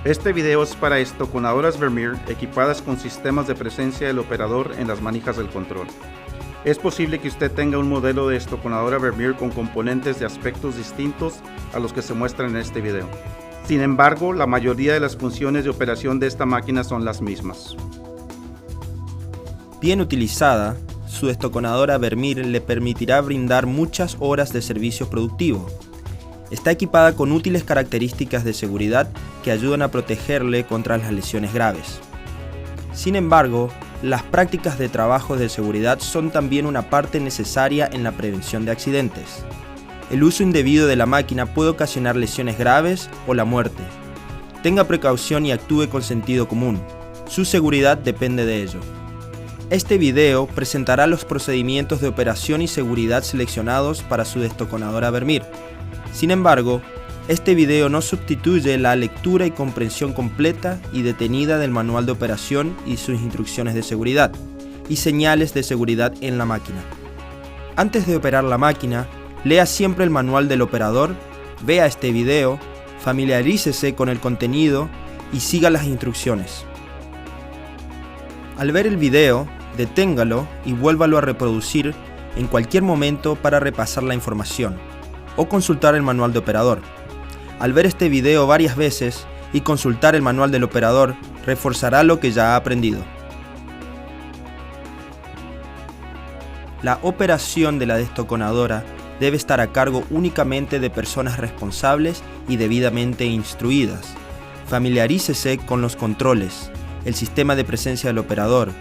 Este video es para estoconadoras Vermeer equipadas con sistemas de presencia del operador en las manijas del control. Es posible que usted tenga un modelo de estoconadora Vermeer con componentes de aspectos distintos a los que se muestran en este video. Sin embargo, la mayoría de las funciones de operación de esta máquina son las mismas. Bien utilizada, su estoconadora Vermeer le permitirá brindar muchas horas de servicio productivo. Está equipada con útiles características de seguridad que ayudan a protegerle contra las lesiones graves. Sin embargo, las prácticas de trabajo de seguridad son también una parte necesaria en la prevención de accidentes. El uso indebido de la máquina puede ocasionar lesiones graves o la muerte. Tenga precaución y actúe con sentido común. Su seguridad depende de ello. Este video presentará los procedimientos de operación y seguridad seleccionados para su estoconadora Vermeer. Sin embargo, este video no sustituye la lectura y comprensión completa y detenida del manual de operación y sus instrucciones de seguridad y señales de seguridad en la máquina. Antes de operar la máquina, lea siempre el manual del operador, vea este video, familiarícese con el contenido y siga las instrucciones. Al ver el video, deténgalo y vuélvalo a reproducir en cualquier momento para repasar la información o consultar el manual de operador. Al ver este video varias veces y consultar el manual del operador, reforzará lo que ya ha aprendido. La operación de la destoconadora debe estar a cargo únicamente de personas responsables y debidamente instruidas. Familiarícese con los controles, el sistema de presencia del operador,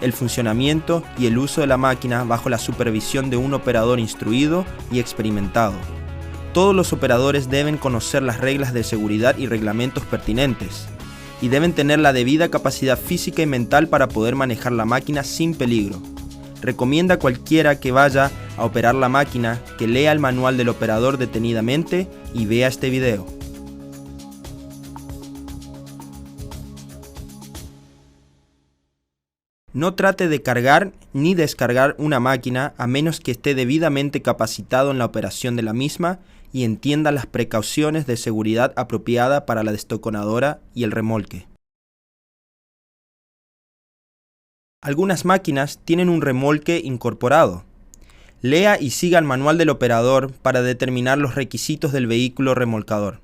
el funcionamiento y el uso de la máquina bajo la supervisión de un operador instruido y experimentado. Todos los operadores deben conocer las reglas de seguridad y reglamentos pertinentes, y deben tener la debida capacidad física y mental para poder manejar la máquina sin peligro. Recomienda a cualquiera que vaya a operar la máquina que lea el manual del operador detenidamente y vea este video. No trate de cargar ni descargar una máquina a menos que esté debidamente capacitado en la operación de la misma y entienda las precauciones de seguridad apropiada para la destoconadora y el remolque. Algunas máquinas tienen un remolque incorporado. Lea y siga el manual del operador para determinar los requisitos del vehículo remolcador.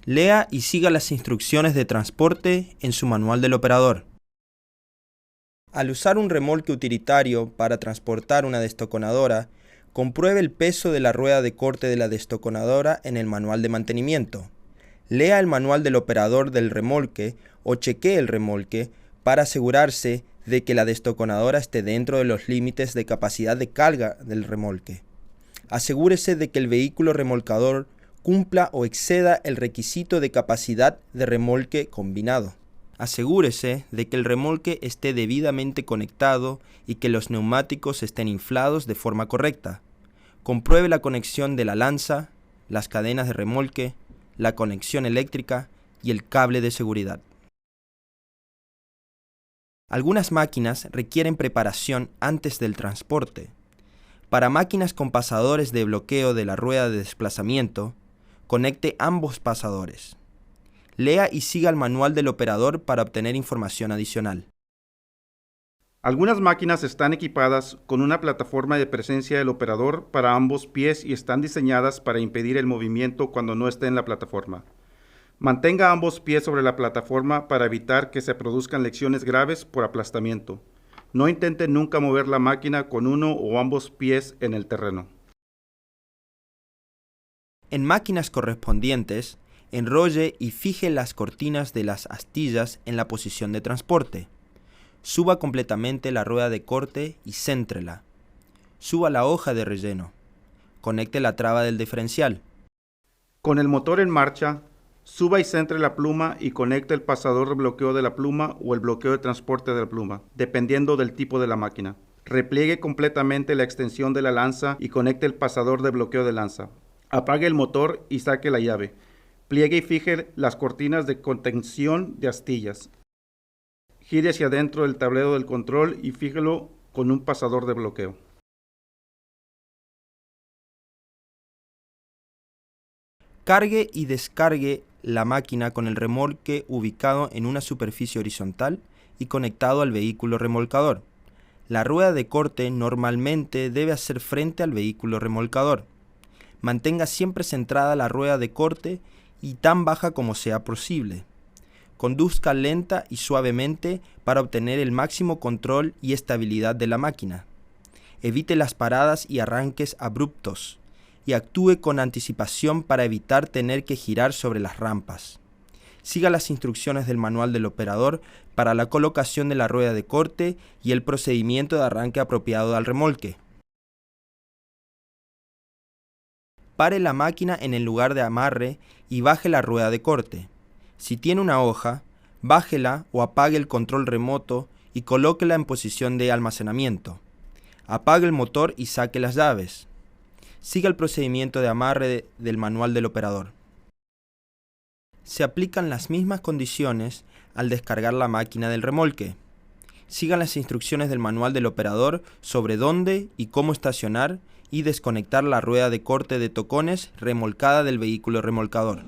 Lea y siga las instrucciones de transporte en su manual del operador. Al usar un remolque utilitario para transportar una destoconadora, compruebe el peso de la rueda de corte de la destoconadora en el manual de mantenimiento. Lea el manual del operador del remolque o chequee el remolque para asegurarse de que la destoconadora esté dentro de los límites de capacidad de carga del remolque. Asegúrese de que el vehículo remolcador cumpla o exceda el requisito de capacidad de remolque combinado. Asegúrese de que el remolque esté debidamente conectado y que los neumáticos estén inflados de forma correcta. Compruebe la conexión de la lanza, las cadenas de remolque, la conexión eléctrica y el cable de seguridad. Algunas máquinas requieren preparación antes del transporte. Para máquinas con pasadores de bloqueo de la rueda de desplazamiento, conecte ambos pasadores. Lea y siga el manual del operador para obtener información adicional. Algunas máquinas están equipadas con una plataforma de presencia del operador para ambos pies y están diseñadas para impedir el movimiento cuando no esté en la plataforma. Mantenga ambos pies sobre la plataforma para evitar que se produzcan lesiones graves por aplastamiento. No intente nunca mover la máquina con uno o ambos pies en el terreno. En máquinas correspondientes, enrolle y fije las cortinas de las astillas en la posición de transporte. Suba completamente la rueda de corte y céntrela. Suba la hoja de relleno. Conecte la traba del diferencial. Con el motor en marcha, suba y centre la pluma y conecte el pasador de bloqueo de la pluma o el bloqueo de transporte de la pluma, dependiendo del tipo de la máquina. Repliegue completamente la extensión de la lanza y conecte el pasador de bloqueo de lanza. Apague el motor y saque la llave. Pliegue y fije las cortinas de contención de astillas. Gire hacia adentro del tablero del control y fíjelo con un pasador de bloqueo. Cargue y descargue la máquina con el remolque ubicado en una superficie horizontal y conectado al vehículo remolcador. La rueda de corte normalmente debe hacer frente al vehículo remolcador. Mantenga siempre centrada la rueda de corte y tan baja como sea posible. Conduzca lenta y suavemente para obtener el máximo control y estabilidad de la máquina. Evite las paradas y arranques abruptos y actúe con anticipación para evitar tener que girar sobre las rampas. Siga las instrucciones del manual del operador para la colocación de la rueda de corte y el procedimiento de arranque apropiado al remolque. Pare la máquina en el lugar de amarre y baje la rueda de corte. Si tiene una hoja, bájela o apague el control remoto y colóquela en posición de almacenamiento. Apague el motor y saque las llaves. Siga el procedimiento de amarre del manual del operador. Se aplican las mismas condiciones al descargar la máquina del remolque. Sigan las instrucciones del manual del operador sobre dónde y cómo estacionar y desconectar la rueda de corte de tocones remolcada del vehículo remolcador.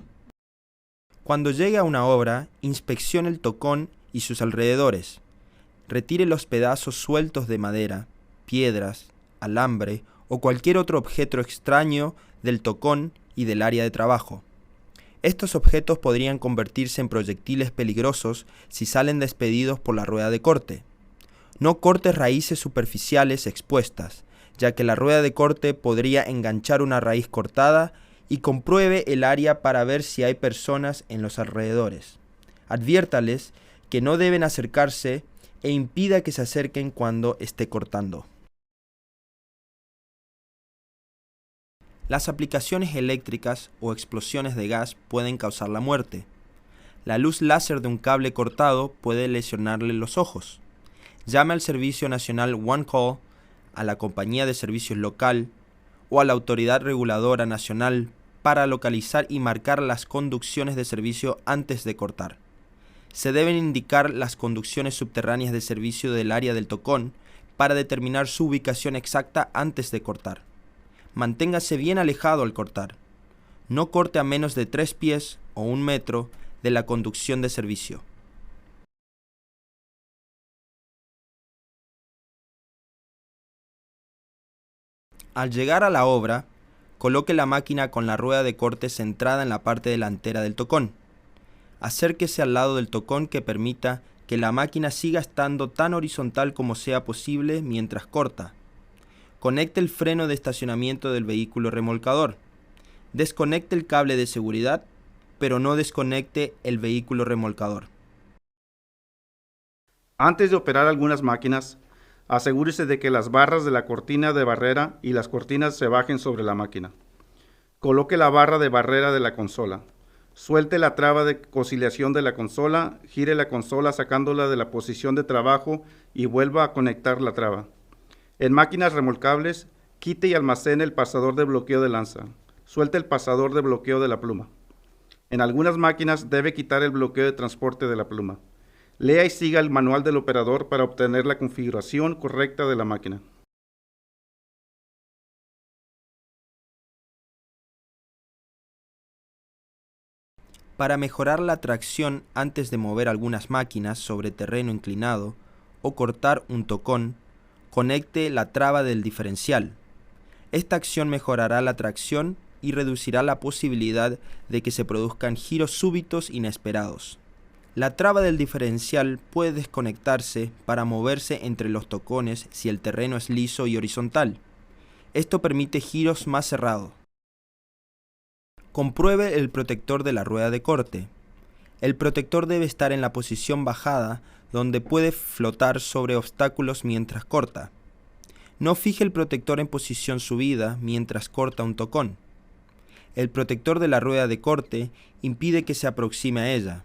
Cuando llegue a una obra, inspeccione el tocón y sus alrededores. Retire los pedazos sueltos de madera, piedras, alambre o cualquier otro objeto extraño del tocón y del área de trabajo. Estos objetos podrían convertirse en proyectiles peligrosos si salen despedidos por la rueda de corte. No corte raíces superficiales expuestas, ya que la rueda de corte podría enganchar una raíz cortada, y compruebe el área para ver si hay personas en los alrededores. Adviértales que no deben acercarse e impida que se acerquen cuando esté cortando. Las aplicaciones eléctricas o explosiones de gas pueden causar la muerte. La luz láser de un cable cortado puede lesionarle los ojos. Llame al Servicio Nacional One Call, a la compañía de servicios local o a la Autoridad Reguladora Nacional para localizar y marcar las conducciones de servicio antes de cortar. Se deben indicar las conducciones subterráneas de servicio del área del tocón para determinar su ubicación exacta antes de cortar. Manténgase bien alejado al cortar. No corte a menos de 3 pies o 1 metro de la conducción de servicio. Al llegar a la obra, coloque la máquina con la rueda de corte centrada en la parte delantera del tocón. Acérquese al lado del tocón que permita que la máquina siga estando tan horizontal como sea posible mientras corta. Conecte el freno de estacionamiento del vehículo remolcador. Desconecte el cable de seguridad, pero no desconecte el vehículo remolcador. Antes de operar algunas máquinas, asegúrese de que las barras de la cortina de barrera y las cortinas se bajen sobre la máquina. Coloque la barra de barrera de la consola. Suelte la traba de conciliación de la consola, gire la consola sacándola de la posición de trabajo y vuelva a conectar la traba. En máquinas remolcables, quite y almacene el pasador de bloqueo de lanza. Suelte el pasador de bloqueo de la pluma. En algunas máquinas debe quitar el bloqueo de transporte de la pluma. Lea y siga el manual del operador para obtener la configuración correcta de la máquina. Para mejorar la tracción antes de mover algunas máquinas sobre terreno inclinado o cortar un tocón, conecte la traba del diferencial. Esta acción mejorará la tracción y reducirá la posibilidad de que se produzcan giros súbitos inesperados. La traba del diferencial puede desconectarse para moverse entre los tocones si el terreno es liso y horizontal. Esto permite giros más cerrados. Compruebe el protector de la rueda de corte. El protector debe estar en la posición bajada, donde puede flotar sobre obstáculos mientras corta. No fije el protector en posición subida mientras corta un tocón. El protector de la rueda de corte impide que se aproxime a ella.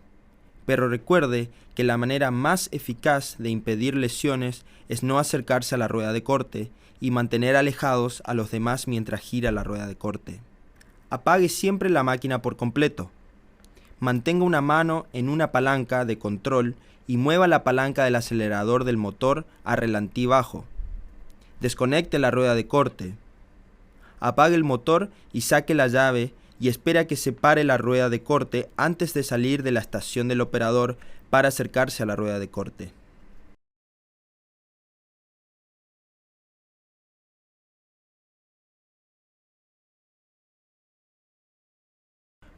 Pero recuerde que la manera más eficaz de impedir lesiones es no acercarse a la rueda de corte y mantener alejados a los demás mientras gira la rueda de corte. Apague siempre la máquina por completo. Mantenga una mano en una palanca de control y mueva la palanca del acelerador del motor a relantí bajo. Desconecte la rueda de corte. Apague el motor y saque la llave y espera que se pare la rueda de corte antes de salir de la estación del operador para acercarse a la rueda de corte.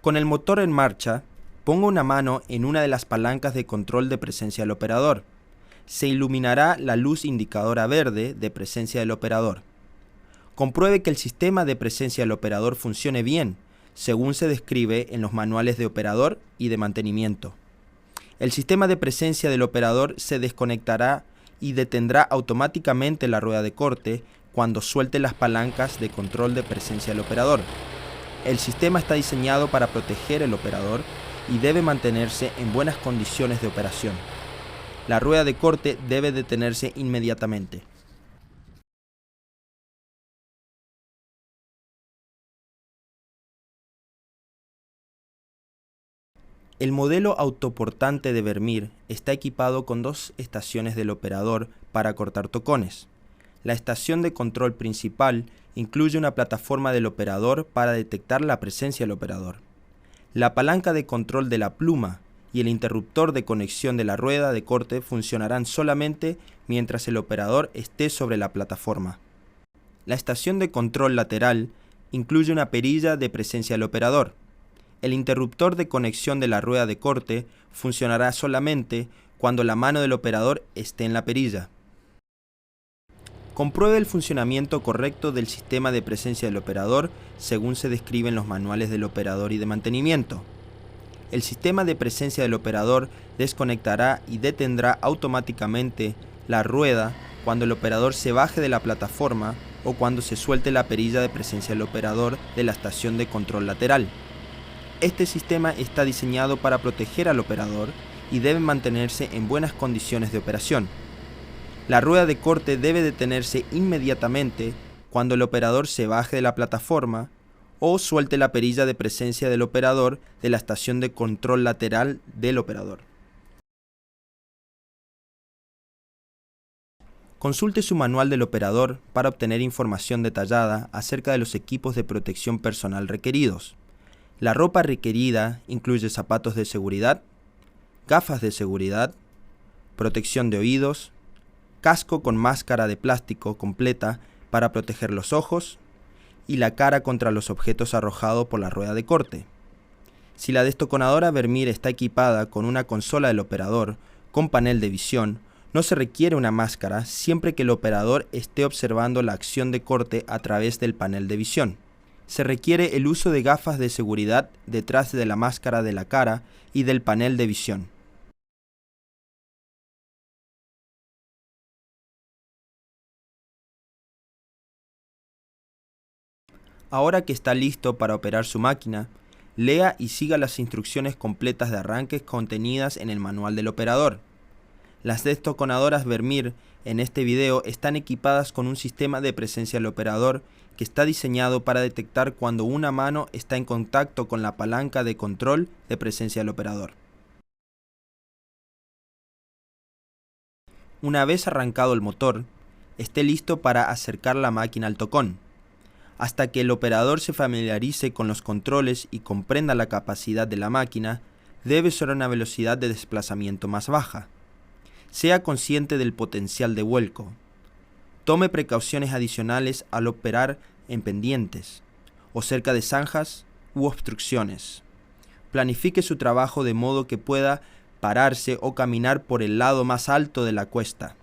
Con el motor en marcha, pongo una mano en una de las palancas de control de presencia del operador. Se iluminará la luz indicadora verde de presencia del operador. Compruebe que el sistema de presencia del operador funcione bien, según se describe en los manuales de operador y de mantenimiento. El sistema de presencia del operador se desconectará y detendrá automáticamente la rueda de corte cuando suelte las palancas de control de presencia del operador. El sistema está diseñado para proteger el operador y debe mantenerse en buenas condiciones de operación. La rueda de corte debe detenerse inmediatamente. El modelo autoportante de Vermeer está equipado con dos estaciones del operador para cortar tocones. La estación de control principal incluye una plataforma del operador para detectar la presencia del operador. La palanca de control de la pluma y el interruptor de conexión de la rueda de corte funcionarán solamente mientras el operador esté sobre la plataforma. La estación de control lateral incluye una perilla de presencia del operador. El interruptor de conexión de la rueda de corte funcionará solamente cuando la mano del operador esté en la perilla. Compruebe el funcionamiento correcto del sistema de presencia del operador según se describe en los manuales del operador y de mantenimiento. El sistema de presencia del operador desconectará y detendrá automáticamente la rueda cuando el operador se baje de la plataforma o cuando se suelte la perilla de presencia del operador de la estación de control lateral. Este sistema está diseñado para proteger al operador y debe mantenerse en buenas condiciones de operación. La rueda de corte debe detenerse inmediatamente cuando el operador se baje de la plataforma o suelte la perilla de presencia del operador de la estación de control lateral del operador. Consulte su manual del operador para obtener información detallada acerca de los equipos de protección personal requeridos. La ropa requerida incluye zapatos de seguridad, gafas de seguridad, protección de oídos, casco con máscara de plástico completa para proteger los ojos y la cara contra los objetos arrojados por la rueda de corte. Si la destoconadora Vermeer está equipada con una consola del operador con panel de visión, no se requiere una máscara siempre que el operador esté observando la acción de corte a través del panel de visión. Se requiere el uso de gafas de seguridad detrás de la máscara de la cara y del panel de visión. Ahora que está listo para operar su máquina, lea y siga las instrucciones completas de arranques contenidas en el manual del operador. Las destoconadoras Vermeer en este video están equipadas con un sistema de presencia del operador que está diseñado para detectar cuando una mano está en contacto con la palanca de control de presencia del operador. Una vez arrancado el motor, esté listo para acercar la máquina al tocón. Hasta que el operador se familiarice con los controles y comprenda la capacidad de la máquina, debe ser una velocidad de desplazamiento más baja. Sea consciente del potencial de vuelco. Tome precauciones adicionales al operar en pendientes o cerca de zanjas u obstrucciones. Planifique su trabajo de modo que pueda pararse o caminar por el lado más alto de la cuesta,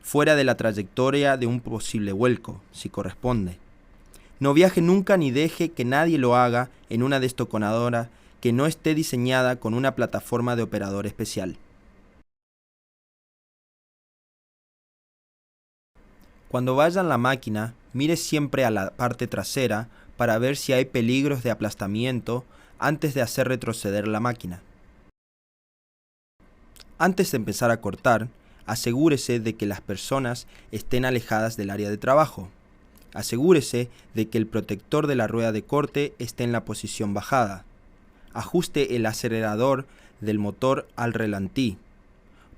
fuera de la trayectoria de un posible vuelco, si corresponde. No viaje nunca ni deje que nadie lo haga en una destoconadora que no esté diseñada con una plataforma de operador especial. Cuando vaya en la máquina, mire siempre a la parte trasera para ver si hay peligros de aplastamiento antes de hacer retroceder la máquina. Antes de empezar a cortar, asegúrese de que las personas estén alejadas del área de trabajo. Asegúrese de que el protector de la rueda de corte esté en la posición bajada. Ajuste el acelerador del motor al ralentí.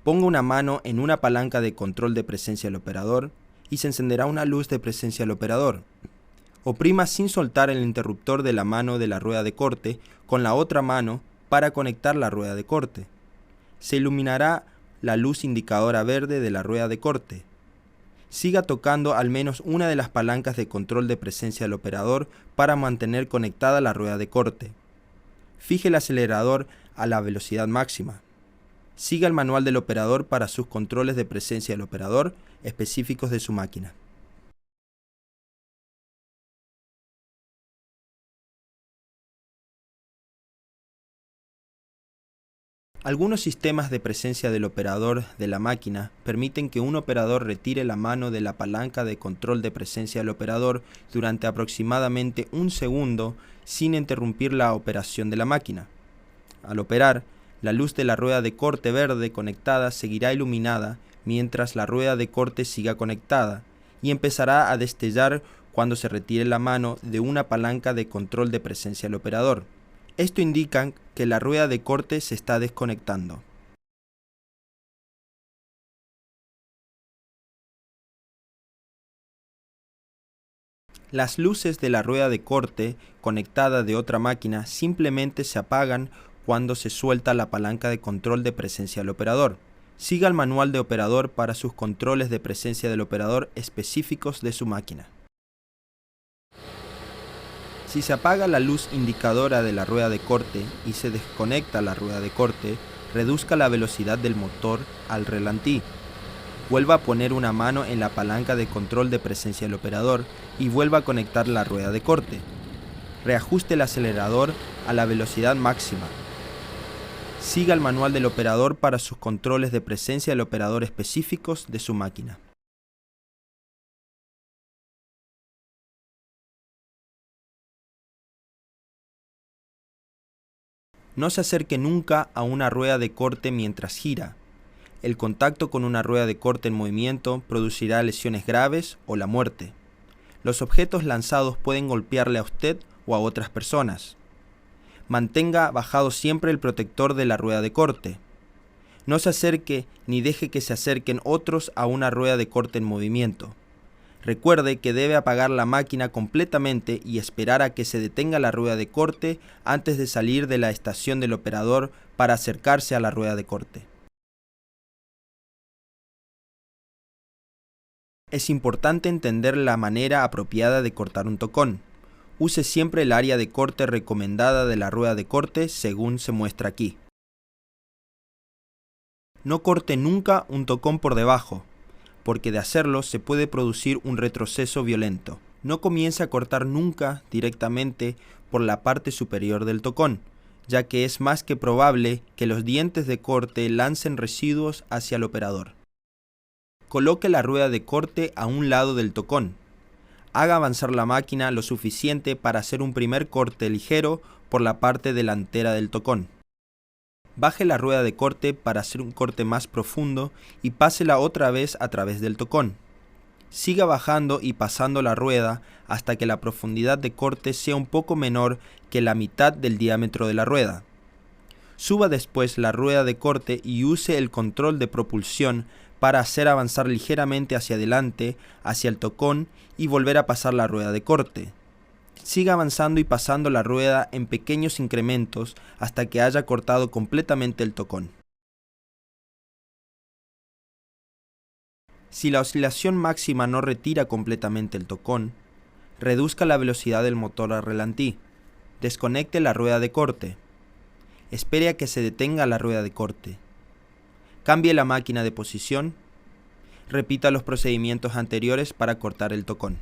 Ponga una mano en una palanca de control de presencia del operador y se encenderá una luz de presencia del operador. Oprima sin soltar el interruptor de la mano de la rueda de corte con la otra mano para conectar la rueda de corte. Se iluminará la luz indicadora verde de la rueda de corte. Siga tocando al menos una de las palancas de control de presencia del operador para mantener conectada la rueda de corte. Fije el acelerador a la velocidad máxima. Siga el manual del operador para sus controles de presencia del operador específicos de su máquina. Algunos sistemas de presencia del operador de la máquina permiten que un operador retire la mano de la palanca de control de presencia del operador durante aproximadamente un segundo sin interrumpir la operación de la máquina. Al operar, la luz de la rueda de corte verde conectada seguirá iluminada mientras la rueda de corte siga conectada y empezará a destellar cuando se retire la mano de una palanca de control de presencia del operador. Esto indica que la rueda de corte se está desconectando. Las luces de la rueda de corte conectada de otra máquina simplemente se apagan cuando se suelta la palanca de control de presencia del operador. Siga el manual de operador para sus controles de presencia del operador específicos de su máquina. Si se apaga la luz indicadora de la rueda de corte y se desconecta la rueda de corte, reduzca la velocidad del motor al ralentí. Vuelva a poner una mano en la palanca de control de presencia del operador y vuelva a conectar la rueda de corte. Reajuste el acelerador a la velocidad máxima. Siga el manual del operador para sus controles de presencia del operador específicos de su máquina. No se acerque nunca a una rueda de corte mientras gira. El contacto con una rueda de corte en movimiento producirá lesiones graves o la muerte. Los objetos lanzados pueden golpearle a usted o a otras personas. Mantenga bajado siempre el protector de la rueda de corte. No se acerque ni deje que se acerquen otros a una rueda de corte en movimiento. Recuerde que debe apagar la máquina completamente y esperar a que se detenga la rueda de corte antes de salir de la estación del operador para acercarse a la rueda de corte. Es importante entender la manera apropiada de cortar un tocón. Use siempre el área de corte recomendada de la rueda de corte según se muestra aquí. No corte nunca un tocón por debajo, porque de hacerlo se puede producir un retroceso violento. No comience a cortar nunca directamente por la parte superior del tocón, ya que es más que probable que los dientes de corte lancen residuos hacia el operador. Coloque la rueda de corte a un lado del tocón. Haga avanzar la máquina lo suficiente para hacer un primer corte ligero por la parte delantera del tocón. Baje la rueda de corte para hacer un corte más profundo y pásela otra vez a través del tocón. Siga bajando y pasando la rueda hasta que la profundidad de corte sea un poco menor que la mitad del diámetro de la rueda. Suba después la rueda de corte y use el control de propulsión para hacer avanzar ligeramente hacia adelante, hacia el tocón y volver a pasar la rueda de corte. Siga avanzando y pasando la rueda en pequeños incrementos hasta que haya cortado completamente el tocón. Si la oscilación máxima no retira completamente el tocón, reduzca la velocidad del motor al ralentí. Desconecte la rueda de corte. Espere a que se detenga la rueda de corte. Cambie la máquina de posición. Repita los procedimientos anteriores para cortar el tocón.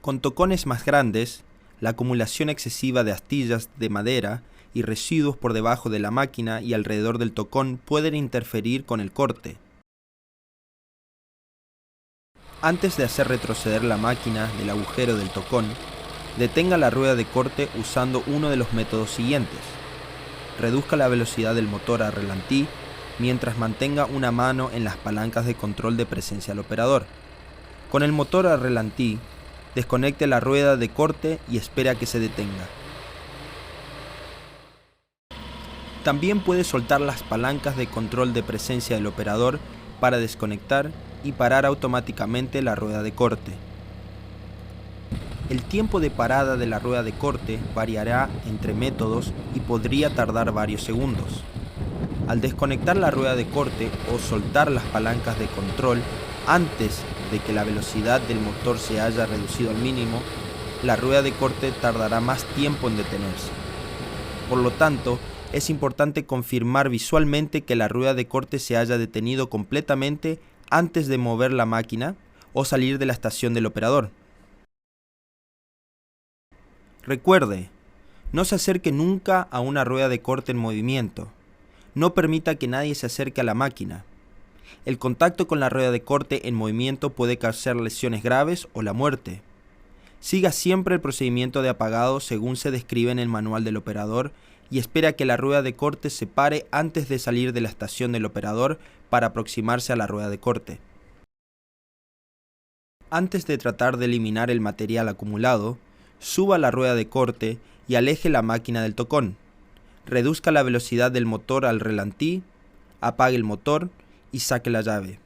Con tocones más grandes, la acumulación excesiva de astillas de madera y residuos por debajo de la máquina y alrededor del tocón pueden interferir con el corte. Antes de hacer retroceder la máquina del agujero del tocón, detenga la rueda de corte usando uno de los métodos siguientes. Reduzca la velocidad del motor a ralentí mientras mantenga una mano en las palancas de control de presencia del operador. Con el motor a ralentí, desconecte la rueda de corte y espere a que se detenga. También puede soltar las palancas de control de presencia del operador para desconectar y parar automáticamente la rueda de corte. El tiempo de parada de la rueda de corte variará entre métodos y podría tardar varios segundos. Al desconectar la rueda de corte o soltar las palancas de control antes de que la velocidad del motor se haya reducido al mínimo, la rueda de corte tardará más tiempo en detenerse. Por lo tanto, es importante confirmar visualmente que la rueda de corte se haya detenido completamente antes de mover la máquina o salir de la estación del operador. Recuerde, no se acerque nunca a una rueda de corte en movimiento. No permita que nadie se acerque a la máquina. El contacto con la rueda de corte en movimiento puede causar lesiones graves o la muerte. Siga siempre el procedimiento de apagado según se describe en el manual del operador y espera que la rueda de corte se pare antes de salir de la estación del operador para aproximarse a la rueda de corte. Antes de tratar de eliminar el material acumulado, suba la rueda de corte y aleje la máquina del tocón. Reduzca la velocidad del motor al ralentí, apague el motor y saque la llave.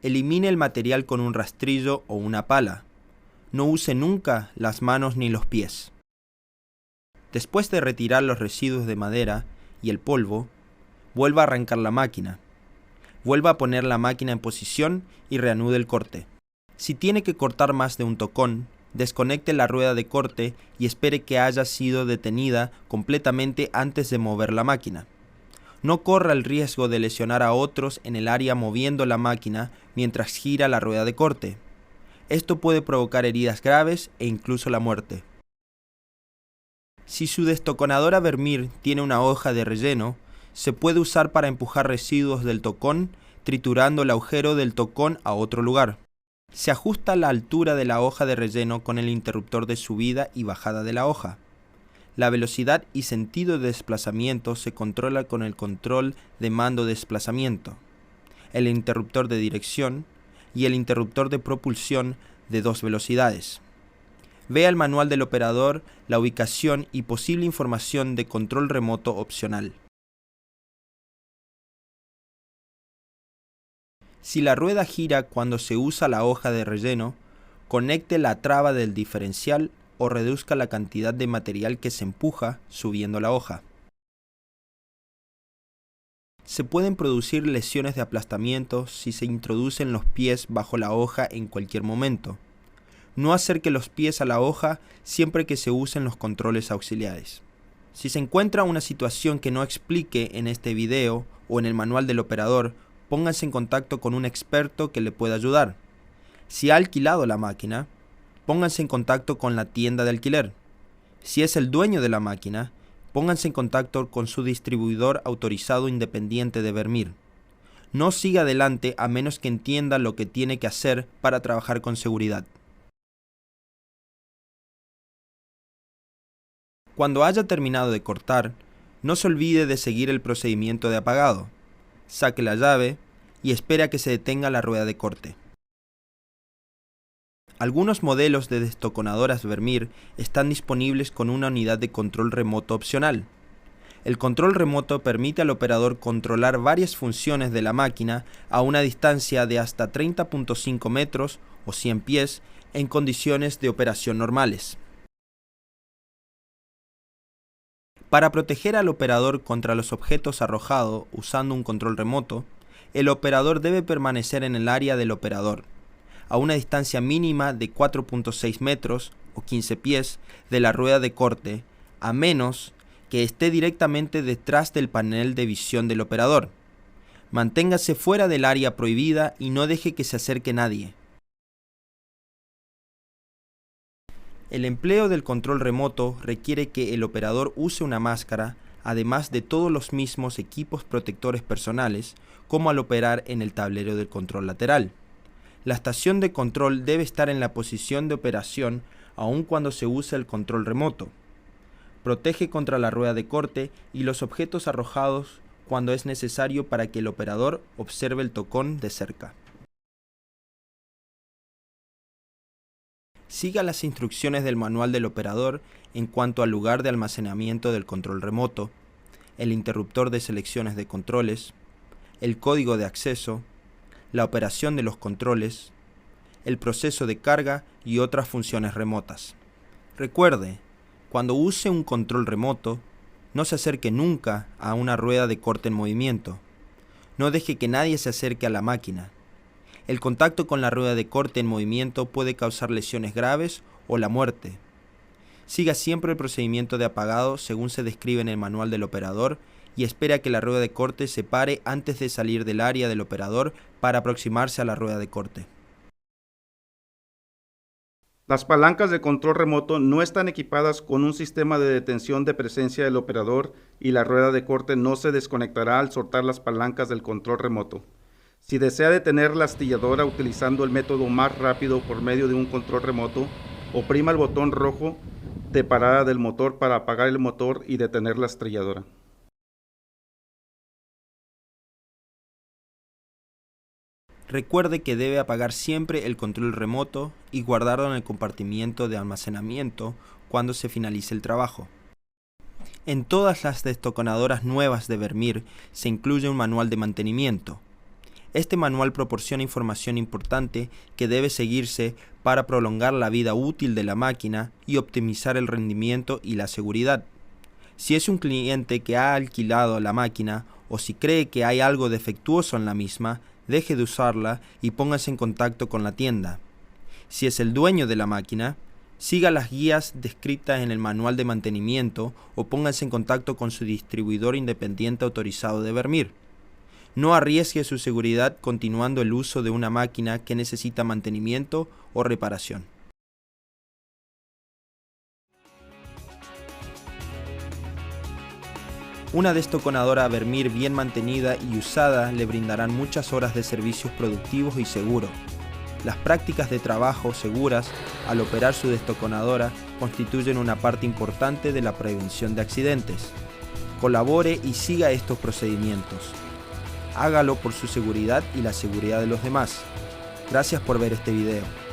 Elimine el material con un rastrillo o una pala. No use nunca las manos ni los pies. Después de retirar los residuos de madera y el polvo, vuelva a arrancar la máquina. Vuelva a poner la máquina en posición y reanude el corte. Si tiene que cortar más de un tocón, desconecte la rueda de corte y espere que haya sido detenida completamente antes de mover la máquina. No corra el riesgo de lesionar a otros en el área moviendo la máquina mientras gira la rueda de corte. Esto puede provocar heridas graves e incluso la muerte. Si su destoconadora Vermeer tiene una hoja de relleno, se puede usar para empujar residuos del tocón triturando el agujero del tocón a otro lugar. Se ajusta la altura de la hoja de relleno con el interruptor de subida y bajada de la hoja. La velocidad y sentido de desplazamiento se controla con el control de mando de desplazamiento, el interruptor de dirección y el interruptor de propulsión de 2 velocidades. Vea el manual del operador, la ubicación y posible información de control remoto opcional. Si la rueda gira cuando se usa la hoja de relleno, conecte la traba del diferencial o reduzca la cantidad de material que se empuja subiendo la hoja. Se pueden producir lesiones de aplastamiento si se introducen los pies bajo la hoja en cualquier momento. No acerque los pies a la hoja siempre que se usen los controles auxiliares. Si se encuentra una situación que no explique en este video o en el manual del operador, pónganse en contacto con un experto que le pueda ayudar. Si ha alquilado la máquina, pónganse en contacto con la tienda de alquiler. Si es el dueño de la máquina, pónganse en contacto con su distribuidor autorizado independiente de Vermeer. No siga adelante a menos que entienda lo que tiene que hacer para trabajar con seguridad. Cuando haya terminado de cortar, no se olvide de seguir el procedimiento de apagado. Saque la llave y espere a que se detenga la rueda de corte. Algunos modelos de destoconadoras Vermeer están disponibles con una unidad de control remoto opcional. El control remoto permite al operador controlar varias funciones de la máquina a una distancia de hasta 30.5 metros o 100 pies en condiciones de operación normales. Para proteger al operador contra los objetos arrojados usando un control remoto, el operador debe permanecer en el área del operador, a una distancia mínima de 4.6 metros o 15 pies de la rueda de corte, a menos que esté directamente detrás del panel de visión del operador. Manténgase fuera del área prohibida y no deje que se acerque nadie. El empleo del control remoto requiere que el operador use una máscara, además de todos los mismos equipos protectores personales, como al operar en el tablero del control lateral. La estación de control debe estar en la posición de operación aun cuando se use el control remoto. Protege contra la rueda de corte y los objetos arrojados cuando es necesario para que el operador observe el tocón de cerca. Siga las instrucciones del manual del operador en cuanto al lugar de almacenamiento del control remoto, el interruptor de selecciones de controles, el código de acceso, la operación de los controles, el proceso de carga y otras funciones remotas. Recuerde, cuando use un control remoto, no se acerque nunca a una rueda de corte en movimiento. No deje que nadie se acerque a la máquina. El contacto con la rueda de corte en movimiento puede causar lesiones graves o la muerte. Siga siempre el procedimiento de apagado según se describe en el manual del operador y espera que la rueda de corte se pare antes de salir del área del operador para aproximarse a la rueda de corte. Las palancas de control remoto no están equipadas con un sistema de detención de presencia del operador y la rueda de corte no se desconectará al soltar las palancas del control remoto. Si desea detener la astilladora utilizando el método más rápido por medio de un control remoto, oprima el botón rojo de parada del motor para apagar el motor y detener la astilladora. Recuerde que debe apagar siempre el control remoto y guardarlo en el compartimiento de almacenamiento cuando se finalice el trabajo. En todas las destoconadoras nuevas de Vermeer se incluye un manual de mantenimiento. Este manual proporciona información importante que debe seguirse para prolongar la vida útil de la máquina y optimizar el rendimiento y la seguridad. Si es un cliente que ha alquilado la máquina o si cree que hay algo defectuoso en la misma, deje de usarla y póngase en contacto con la tienda. Si es el dueño de la máquina, siga las guías descritas en el manual de mantenimiento o póngase en contacto con su distribuidor independiente autorizado de Vermeer. No arriesgue su seguridad continuando el uso de una máquina que necesita mantenimiento o reparación. Una destoconadora Vermeer bien mantenida y usada le brindarán muchas horas de servicios productivos y seguros. Las prácticas de trabajo seguras al operar su destoconadora constituyen una parte importante de la prevención de accidentes. Colabore y siga estos procedimientos. Hágalo por su seguridad y la seguridad de los demás. Gracias por ver este video.